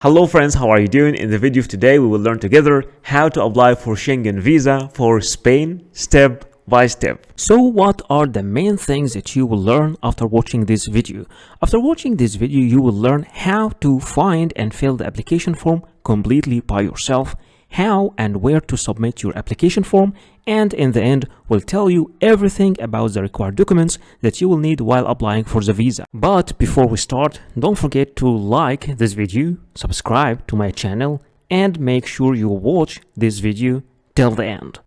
Hello friends, how are you doing? In the video of today, we will learn together how to apply for Schengen visa for Spain step by step. So what are the main things that you will learn after watching this video? After watching this video, you will learn how to find and fill the application form completely by yourself, how and where to submit your application form, and in the end will tell you everything about the required documents that you will need while applying for the visa. But before we start, don't forget to like this video, subscribe to my channel, and make sure you watch this video till the end.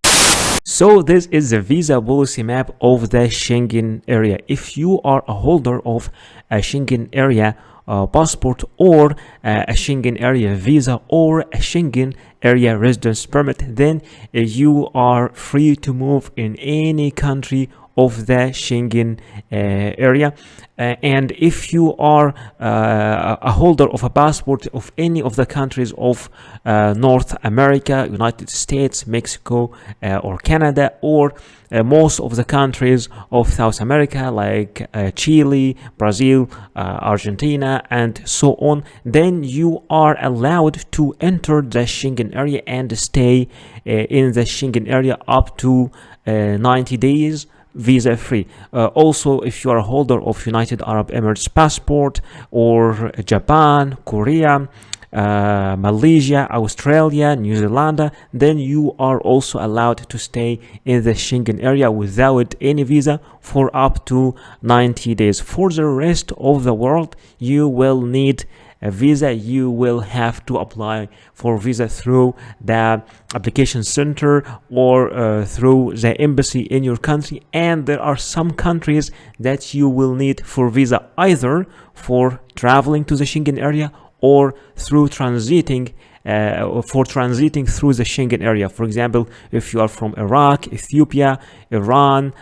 So this is the visa policy map of the Schengen area. If you are a holder of a Schengen area passport or a Schengen area visa or a Schengen area residence permit, then you are free to move in any country of the Schengen area. And if you are a holder of a passport of any of the countries of North America, United States, Mexico, or Canada, or most of the countries of South America like Chile, Brazil, Argentina, and so on, then you are allowed to enter the Schengen area and stay in the Schengen area up to 90 days visa free. Also, if you are a holder of United Arab Emirates passport or Japan, Korea, Malaysia, Australia, New Zealand, then you are also allowed to stay in the Schengen area without any visa for up to 90 days. For the rest of the world, you will need a visa. You will have to apply for visa through the application center or through the embassy in your country, and there are some countries that you will need for visa either for traveling to the Schengen area or through transiting through the Schengen area. For example, if you are from Iraq, Ethiopia, Iran,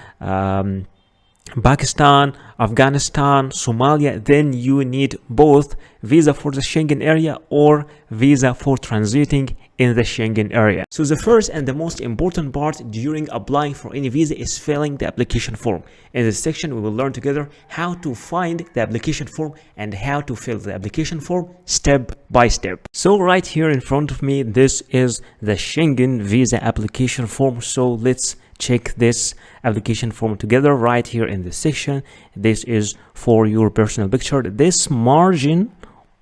Pakistan, Afghanistan, Somalia, then you need both visa for the Schengen area or visa for transiting in the Schengen area. So the first and the most important part during applying for any visa is filling the application form. In this section, we will learn together how to find the application form and how to fill the application form step by step. So right here in front of me, this is the Schengen visa application form. So let's check this application form together right here in this section. This is for your personal picture. This margin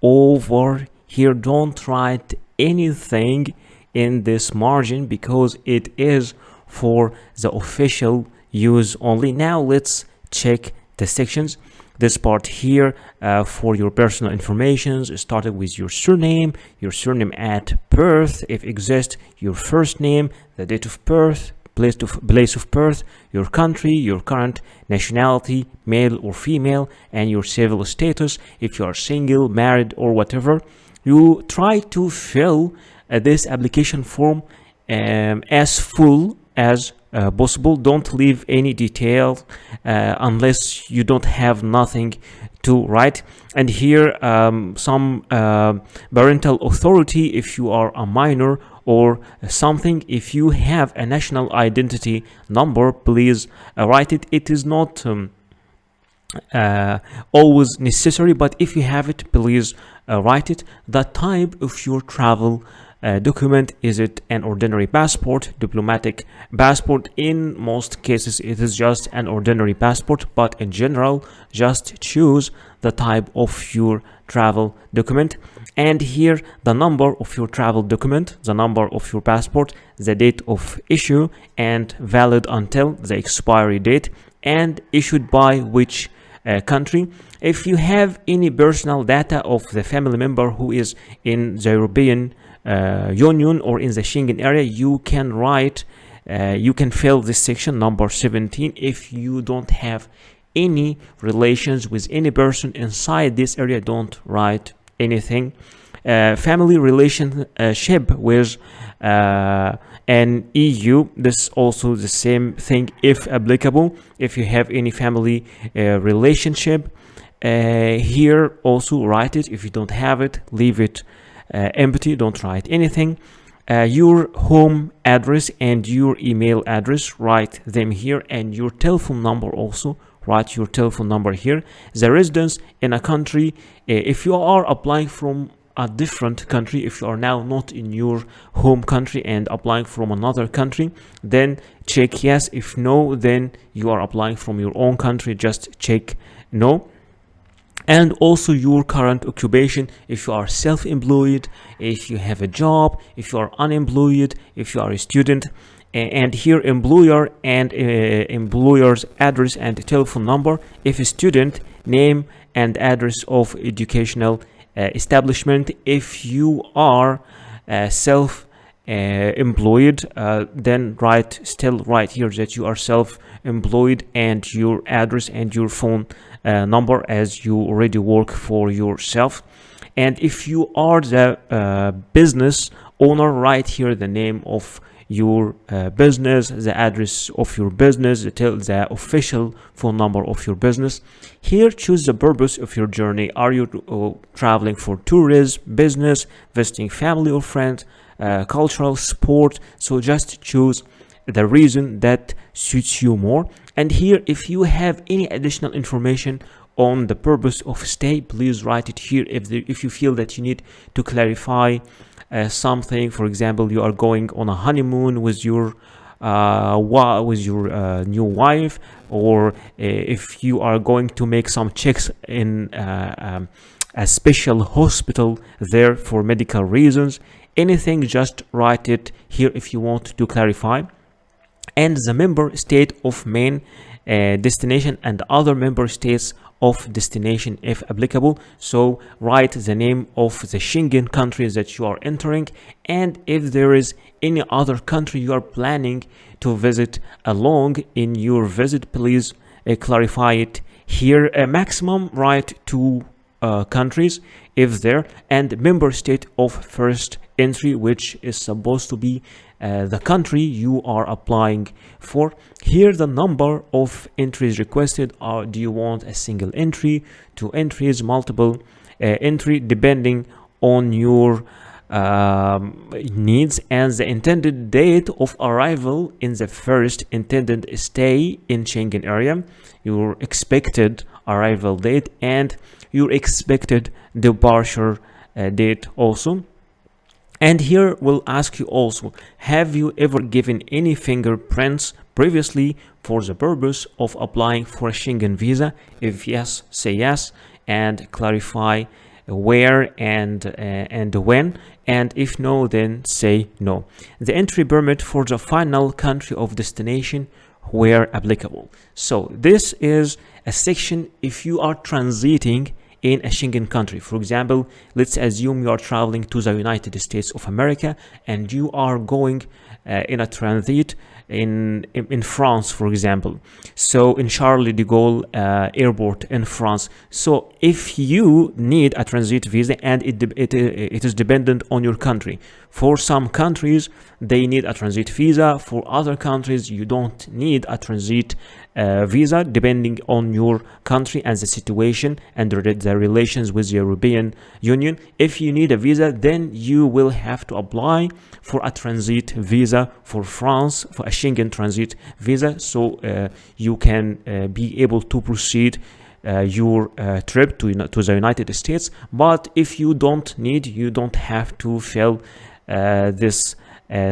over here, don't write anything in this margin because it is for the official use only. Now let's check the sections. This part here for your personal information started with your surname at birth, if exist, your first name, the date of birth, place of birth, your country, your current nationality, male or female, and your civil status, if you are single, married, or whatever. You try to fill this application form as full as possible. Don't leave any detail unless you don't have nothing to write. And here some parental authority if you are a minor or something. If you have a national identity number, please write it. It is not always necessary, but if you have it, please write it. The type of your travel document, is it an ordinary passport, diplomatic passport? In most cases it is just an ordinary passport, but in general just choose the type of your travel document. And here the number of your travel document, the number of your passport, the date of issue, and valid until the expiry date, and issued by which country. If you have any personal data of the family member who is in the European Union or in the Schengen area, you can write, you can fill this section number 17. If you don't have any relations with any person inside this area, don't write anything. Family relationship with an EU, this is also the same thing if applicable. If you have any family relationship, here also write it. If you don't have it, leave it empty, don't write anything. Your home address and your email address, write them here, and your telephone number also, write your telephone number here. The residence in a country, if you are applying from a different country, if you are now not in your home country and applying from another country, then check yes. If no, then you are applying from your own country, just check no. And also your current occupation, if you are self-employed, if you have a job, if you are unemployed, if you are a student. And here employer and employer's address and telephone number. If a student, name and address of educational establishment. If you are self-employed, then still write here that you are self-employed and your address and your phone number, as you already work for yourself. And if you are the business owner, write here the name of your business, the address of your business, the official phone number of your business. Here, choose the purpose of your journey. Are you traveling for tourism, business, visiting family or friends, cultural, sport? So just choose the reason that suits you more. And here, if you have any additional information on the purpose of stay, please write it here. If you feel that you need to clarify something, for example, you are going on a honeymoon with your new wife, or if you are going to make some checks in a special hospital there for medical reasons, anything, just write it here if you want to clarify. And the member state of main destination and other member states of destination if applicable. So write the name of the Schengen countries that you are entering, and if there is any other country you are planning to visit along in your visit, please clarify it here. Maximum write 2 countries if there, and member state of first entry, which is supposed to be the country you are applying for. Here the number of entries requested are: do you want a single entry, 2 entries, multiple entry, depending on your needs, and the intended date of arrival in the first intended stay in Schengen area, your expected arrival date, and your expected departure date also. And here we'll ask you also, have you ever given any fingerprints previously for the purpose of applying for a Schengen visa? If yes, say yes and clarify where and when, and if no, then say no. The entry permit for the final country of destination where applicable. So this is a section if you are transiting in a Schengen country. For example, let's assume you are traveling to the United States of America and you are going in a transit in France, for example. So in Charles de Gaulle airport in France. So if you need a transit visa, and it is dependent on your country. For some countries, they need a transit visa. For other countries, you don't need a transit visa, depending on your country and the situation and the relations with the European Union. If you need a visa, then you will have to apply for a transit visa for France, for a Schengen transit visa, so you can be able to proceed your trip to the United States. But if you don't need, you don't have to fill this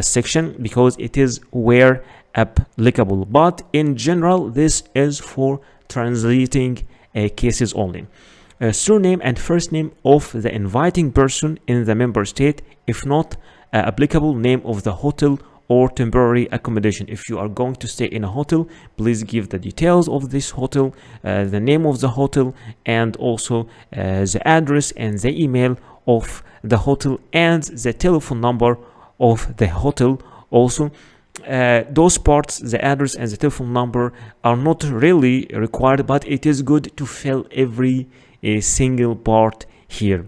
section, because it is where applicable. But in general, this is for translating cases only. Surname and first name of the inviting person in the member state. If not applicable, name of the hotel or temporary accommodation. If you are going to stay in a hotel, please give the details of this hotel, the name of the hotel, and also the address and the email of the hotel, and the telephone number of the hotel also. Those parts, the address and the telephone number, are not really required, but it is good to fill every single part here.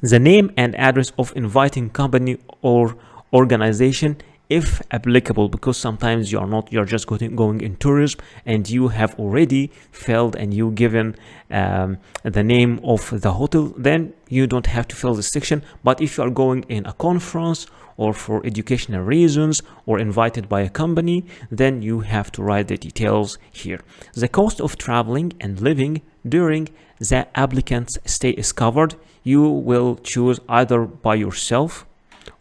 The name and address of inviting company or organization if applicable, because sometimes you're just going in tourism and you have already filled and you given the name of the hotel, then you don't have to fill this section. But if you are going in a conference or for educational reasons or invited by a company, then you have to write the details here. The cost of traveling and living during the applicant's stay is covered. You will choose either by yourself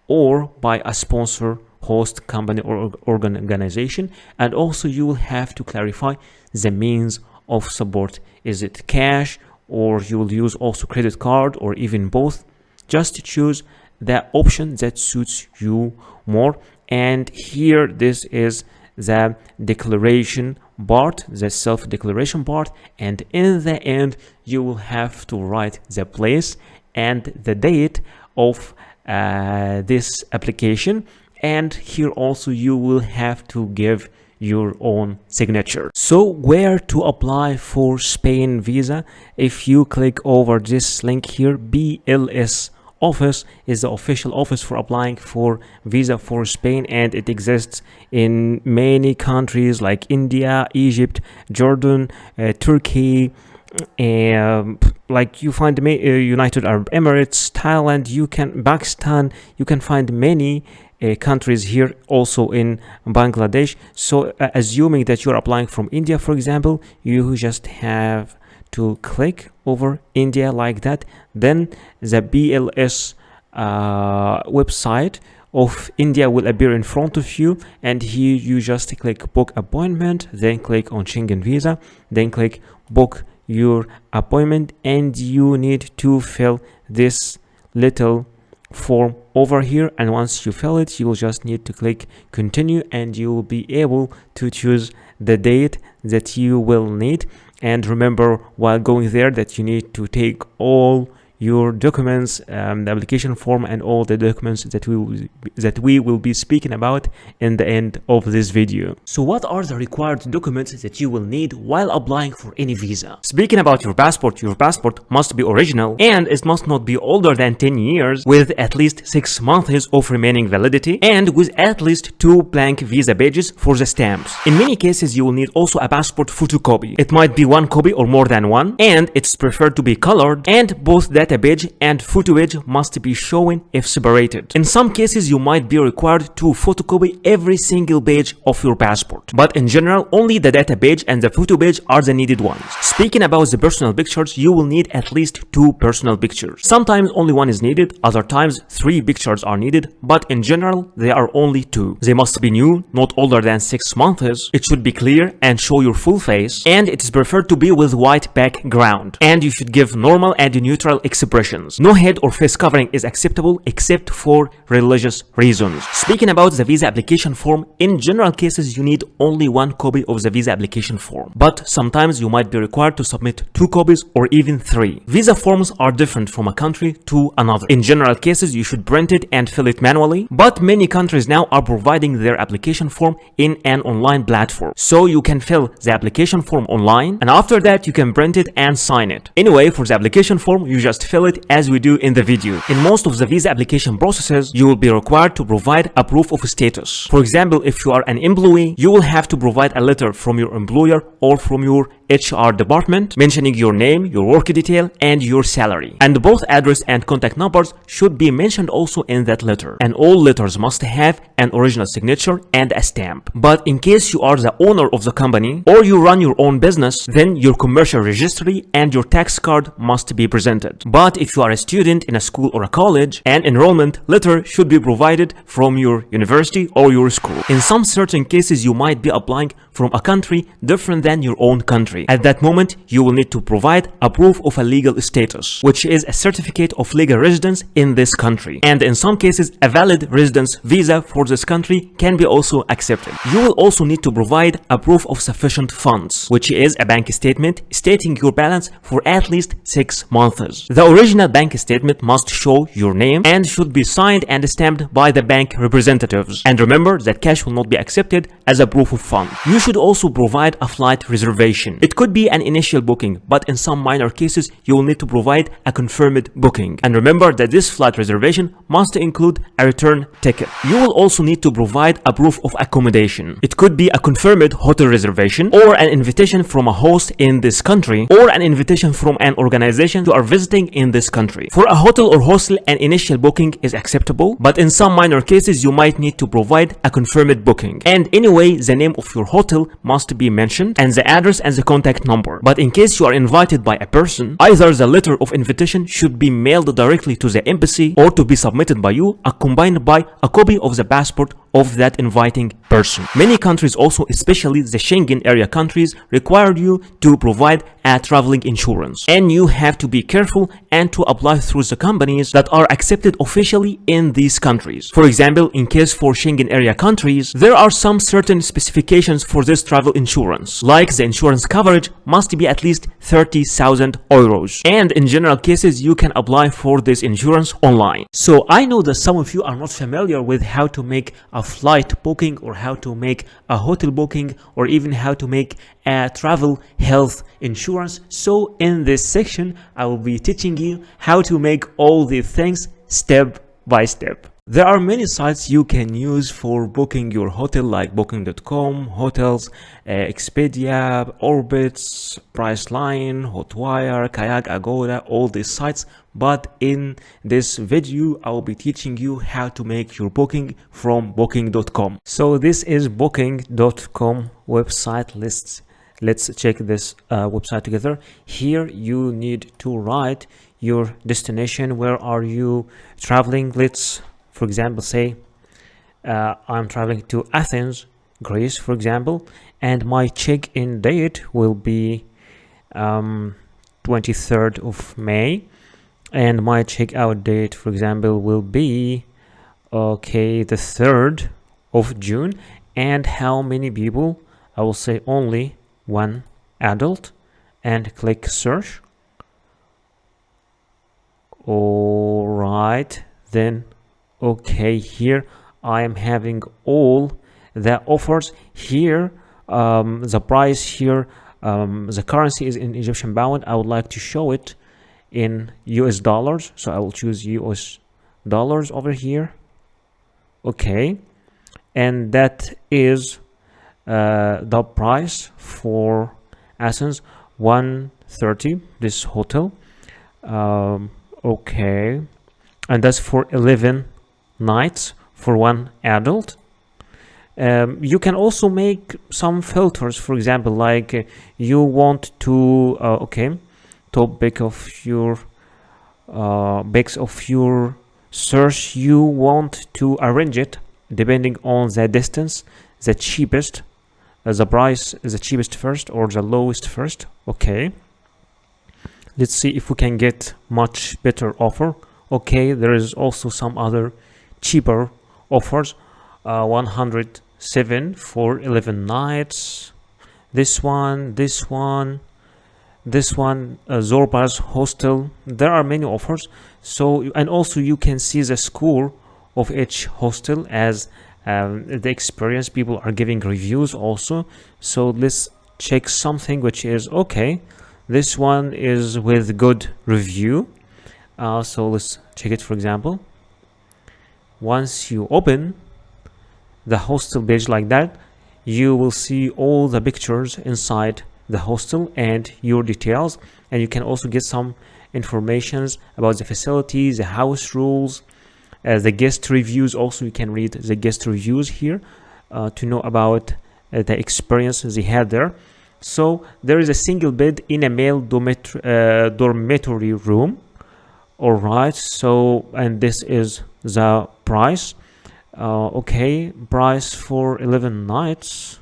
or by a sponsor, host company or organization. And also you will have to clarify the means of support. Is it cash, or you will use also credit card, or even both? Just choose the option that suits you more. And here, this is the declaration part, the self-declaration part, and in the end you will have to write the place and the date of this application. And here also you will have to give your own signature. So where to apply for Spain visa? If you click over this link here, BLS office is the official office for applying for visa for Spain, and it exists in many countries like India, Egypt, Jordan, Turkey, like you find United Arab Emirates, Thailand, Pakistan, you can find many countries here, also in Bangladesh. So assuming that you're applying from India, for example, you just have to click over India like that. Then the BLS website of India will appear in front of you, and here you just click book appointment, then click on Schengen visa, then click book your appointment, and you need to fill this little form over here. And once you fill it, you will just need to click continue, and you will be able to choose the date that you will need. And remember while going there that you need to take all your documents, the application form, and all the documents that we will be speaking about in the end of this video. So what are the required documents that you will need while applying for any visa? Speaking about your passport must be original, and it must not be older than 10 years, with at least 6 months of remaining validity, and with at least 2 blank visa pages for the stamps. In many cases you will need also a passport photocopy. It might be 1 copy or more than one, and it's preferred to be colored, and both data page and photo page must be shown if separated. In some cases you might be required to photocopy every single page of your passport, but in general only the data page and the photo page are the needed ones. Speaking about the personal pictures, you will need at least 2 personal pictures. Sometimes only 1 is needed, other times 3 pictures are needed, but in general they are only 2. They must be new, not older than 6 months. It should be clear and show your full face, and it is preferred to be with white background, and you should give normal and neutral expressions. No head or face covering is acceptable except for religious reasons. Speaking about the visa application form, in general cases you need only 1 copy of the visa application form, but sometimes you might be required to submit 2 copies or even 3. Visa forms are different from a country to another. In general cases you should print it and fill it manually, but many countries now are providing their application form in an online platform, so you can fill the application form online, and after that you can print it and sign it. Anyway, for the application form you just fill it as we do in the video. In most of the visa application processes, you will be required to provide a proof of status. For example, if you are an employee, you will have to provide a letter from your employer or from your HR department mentioning your name, your work detail, and your salary. And both address and contact numbers should be mentioned also in that letter. And all letters must have an original signature and a stamp. But in case you are the owner of the company or you run your own business, then your commercial registry and your tax card must be presented. But if you are a student in a school or a college, an enrollment letter should be provided from your university or your school. In some certain cases, you might be applying from a country different than your own country. At that moment, you will need to provide a proof of a legal status, which is a certificate of legal residence in this country. And in some cases, a valid residence visa for this country can be also accepted. You will also need to provide a proof of sufficient funds, which is a bank statement stating your balance for at least 6 months. The original bank statement must show your name and should be signed and stamped by the bank representatives. And remember that cash will not be accepted as a proof of fund. You should also provide a flight reservation. It could be an initial booking, but in some minor cases, you will need to provide a confirmed booking. And remember that this flight reservation must include a return ticket. You will also need to provide a proof of accommodation. It could be a confirmed hotel reservation, or an invitation from a host in this country, or an invitation from an organization you are visiting in this country. For a hotel or hostel, an initial booking is acceptable, but in some minor cases, you might need to provide a confirmed booking. And anyway, the name of your hotel must be mentioned, and the address and the contact number. But in case you are invited by a person, either the letter of invitation should be mailed directly to the embassy, or to be submitted by you, accompanied by a copy of the passport of that inviting person. Many countries also, especially the Schengen area countries, require you to provide a traveling insurance, and you have to be careful and to apply through the companies that are accepted officially in these countries. For example, in case for Schengen area countries, there are some certain specifications for this travel insurance, like the insurance coverage must be at least 30,000 euros, and in general cases you can apply for this insurance online. So I know that some of you are not familiar with how to make a flight booking, or how to make a hotel booking, or even how to make a travel health insurance. So in this section I will be teaching you how to make all these things step by step. There are many sites you can use for booking your hotel, like booking.com, hotels, Expedia, Orbitz, Priceline, Hotwire, Kayak, Agoda, all these sites. But in this video, I will be teaching you how to make your booking from booking.com. So this is booking.com website. Let's check this website together. Here you need to write your destination. Where are you traveling? Let's, for example, say I'm traveling to Athens, Greece, for example, and my check-in date will be 23rd of May, and my check-out date, for example, will be the 3rd of June. And how many people? I will say only one adult, and click search. All right, then here I am having all the offers here. The price here, the currency is in Egyptian pound. I would like to show it in US dollars, so I will choose US dollars over here. And that is the price for Athens, 130, this hotel. And that's for 11 nights for one adult. You can also make some filters, for example, like you want to topic of your base of your search, you want to arrange it depending on the distance, the cheapest, the price is the cheapest first or the lowest first. Let's see if we can get much better offer. There is also some other cheaper offers. 107 for 11 nights. This one, Zorba's hostel. There are many offers. So, and also you can see the score of each hostel as the experience. People are giving reviews also. So let's check something which is this one is with good review. So let's check it. For example, once you open the hostel page like that, you will see all the pictures inside the hostel and your details, and you can also get some informations about the facilities, the house rules, the guest reviews. Also you can read the guest reviews here to know about the experience they had there. So there is a single bed in a male dormitory room. All right, so and this is the price. Price for 11 nights.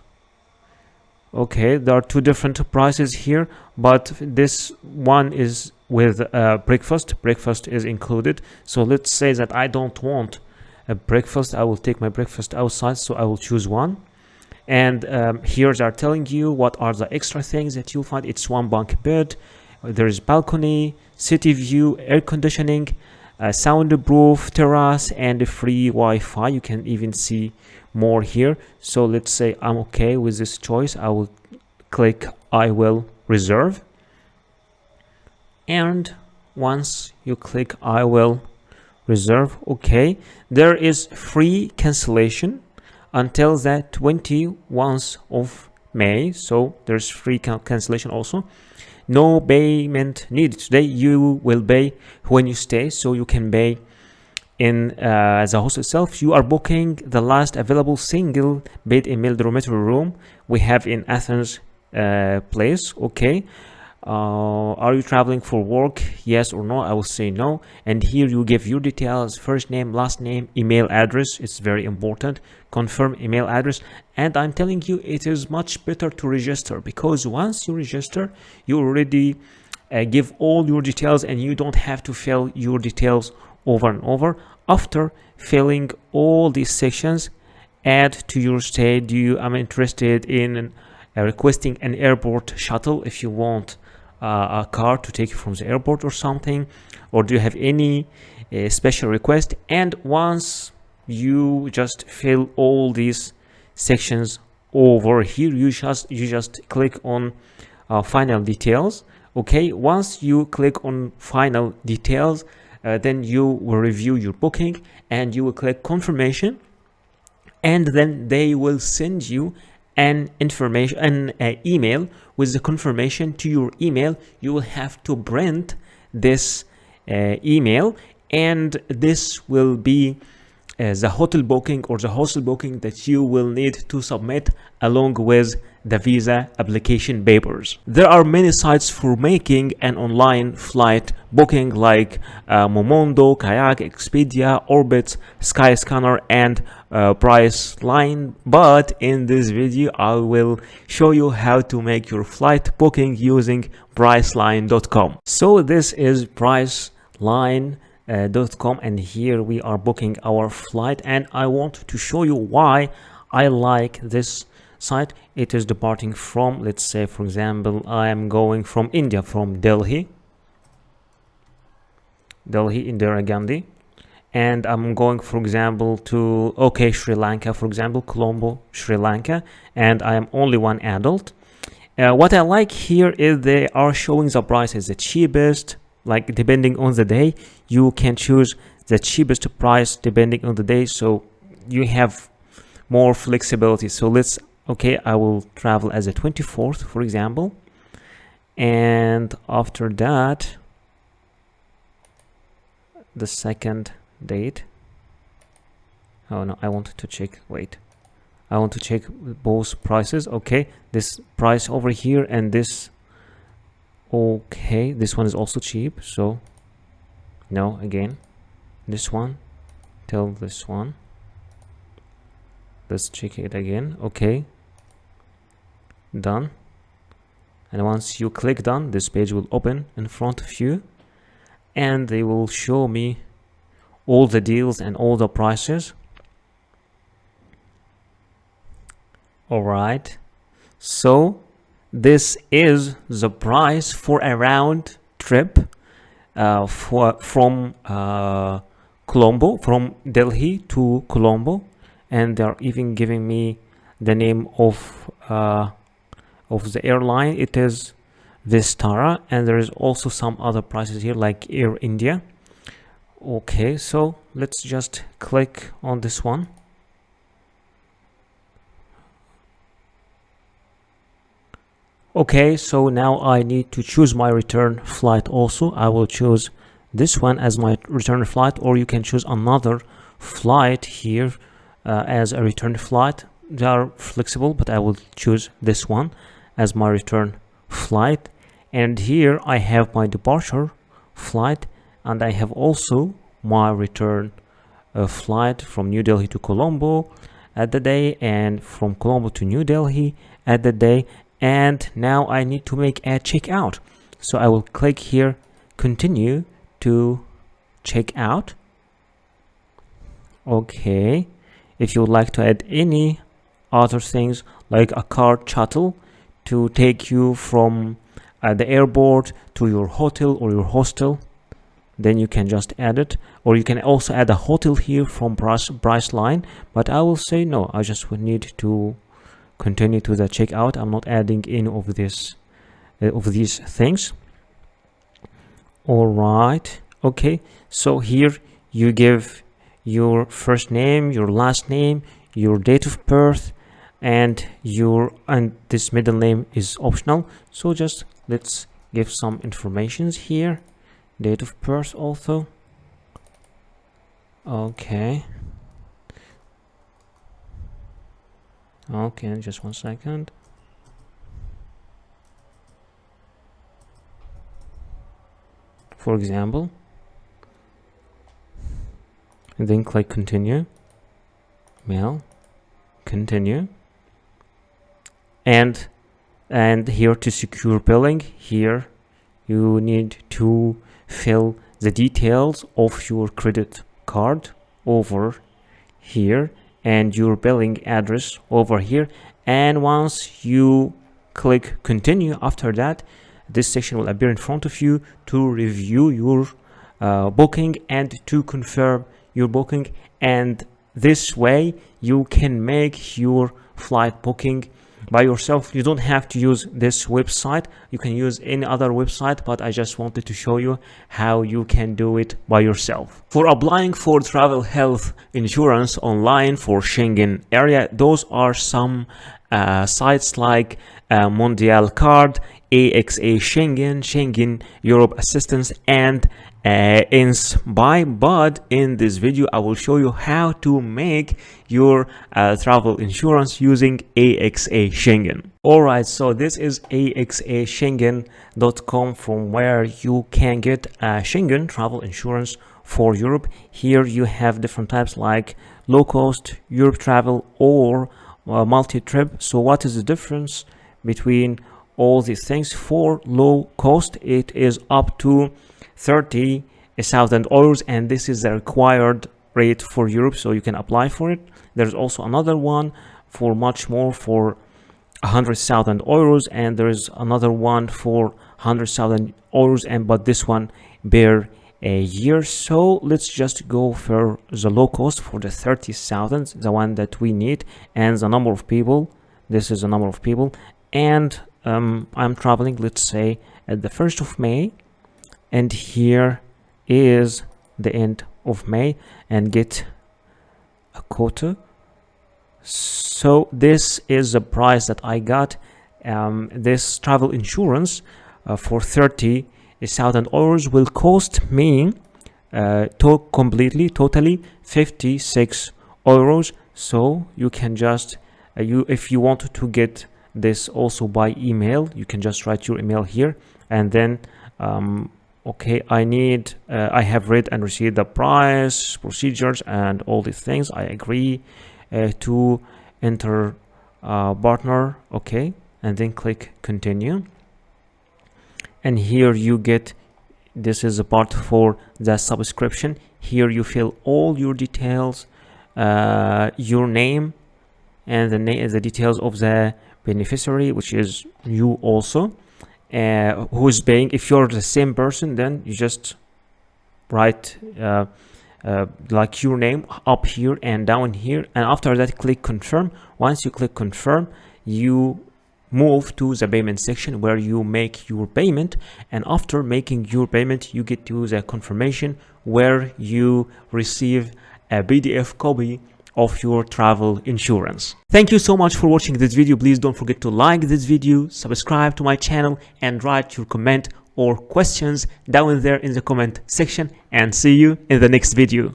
There are two different prices here, but this one is with breakfast. Breakfast is included. So let's say that I don't want a breakfast. I will take my breakfast outside, so I will choose one. And here they are telling you what are the extra things that you'll find. It's one bunk bed, there is balcony, city view, air conditioning, soundproof terrace, and free Wi-Fi. You can even see more here. So let's say I'm okay with this choice. I will click I will reserve, and once you click I will reserve, okay, there is free cancellation until the 21st of May, so there's free cancellation also. No payment needed today. You will pay when you stay, so you can pay in the host itself. You are booking the last available single bed in male dormitory room we have in Athens place, okay. Are you traveling for work, yes or no? I will say no. And here you give your details: first name, last name, email address. It's very important. Confirm email address. And I'm telling you, it is much better to register, because once you register, you already give all your details and you don't have to fill your details over and over. After filling all these sections, add to your stay. I'm interested in requesting an airport shuttle if you want a car to take you from the airport or something, or do you have any special request? And once you just fill all these sections over here, you just click on final details, okay. Once you click on final details, then you will review your booking and you will click confirmation, and then they will send you an email with the confirmation to your email. You will have to print this email, and this will be the hotel booking or the hostel booking that you will need to submit along with the visa application papers. There are many sites for making an online flight booking, like Momondo, Kayak, Expedia, Orbitz, Skyscanner, and Priceline, but in this video I will show you how to make your flight booking using Priceline.com. So this is Priceline.com, and here we are booking our flight, and I want to show you why I like this site. It is departing from, let's say for example, I am going from India, from Delhi, Indira Gandhi, and I'm going, for example, to Sri Lanka, for example, Colombo, Sri Lanka, and I am only one adult. What I like here is they are showing the prices, the cheapest, like depending on the day you can choose the cheapest price depending on the day, so you have more flexibility. So I will travel as a 24th, for example, and after that the second date. Oh no, I wanted to check, I want to check both prices. Okay, this price over here and this, okay, this one is also cheap, so no, again this one till this one. Let's check it again. Okay, done. And once you click done, this page will open in front of you, and they will show me all the deals and all the prices. All right, so this is the price for a round trip from Colombo, from Delhi to Colombo, and they're even giving me the name of the airline. It is Vistara, and there is also some other prices here like Air India. Okay, so let's just click on this one. Okay, so now I need to choose my return flight also. I will choose this one as my return flight, or you can choose another flight here as a return flight. They are flexible, but I will choose this one as my return flight. And here I have my departure flight, and I have also my return flight from New Delhi to Colombo at the day, and from Colombo to New Delhi at the day. And now I need to make a checkout, so I will click here, continue to check out. Okay, if you would like to add any other things like a car shuttle to take you from the airport to your hotel or your hostel, then you can just add it. Or you can also add a hotel here from Priceline, but I will say no, I just would need to continue to the checkout. I'm not adding any of this of these things. All right, okay, so here you give your first name, your last name, your date of birth, and this middle name is optional. So just let's give some informations here. Date of birth also. Okay, just 1 second. For example, and then click continue. Mail, continue, and here to secure billing, here you need to fill the details of your credit card over here and your billing address over here. And once you click continue, after that this section will appear in front of you to review your booking and to confirm your booking. And this way you can make your flight booking by yourself. You don't have to use this website, you can use any other website, but I just wanted to show you how you can do it by yourself. For applying for travel health insurance online for Schengen area, those are some sites like Mondial Card, AXA Schengen, Schengen Europe Assistance, and Inspire. But in this video I will show you how to make your travel insurance using AXA Schengen. Alright, so this is axaschengen.com, from where you can get Schengen travel insurance for Europe. Here you have different types like low cost, Europe travel, or multi-trip. So what is the difference between all these things? For low cost, it is up to 30,000 euros, and this is the required rate for Europe, so you can apply for it. There's also another one for much more, for 100,000 euros, and there's another one for 100,000 euros, but this one per a year. So let's just go for the low cost, for the 30,000, the one that we need, and the number of people. This is the number of people, and I'm traveling, let's say, at the 1st of May, and here is the end of May, and get a quota. So this is the price that I got. This travel insurance for 30,000 euros will cost me totally 56 euros. So you can just if you want to get this also by email, you can just write your email here, and then okay, I have read and received the price, procedures, and all these things. I agree to enter partner. Okay, and then click continue. And here you get, this is a part for the subscription. Here you fill all your details, your name, and the details of the beneficiary, which is you also, who is paying. If you're the same person, then you just write like your name up here and down here, and after that click confirm. Once you click confirm, you move to the payment section where you make your payment, and after making your payment you get to the confirmation where you receive a PDF copy of your travel insurance. Thank you so much for watching this video. Please don't forget to like this video, subscribe to my channel, and write your comment or questions down there in the comment section, and see you in the next video.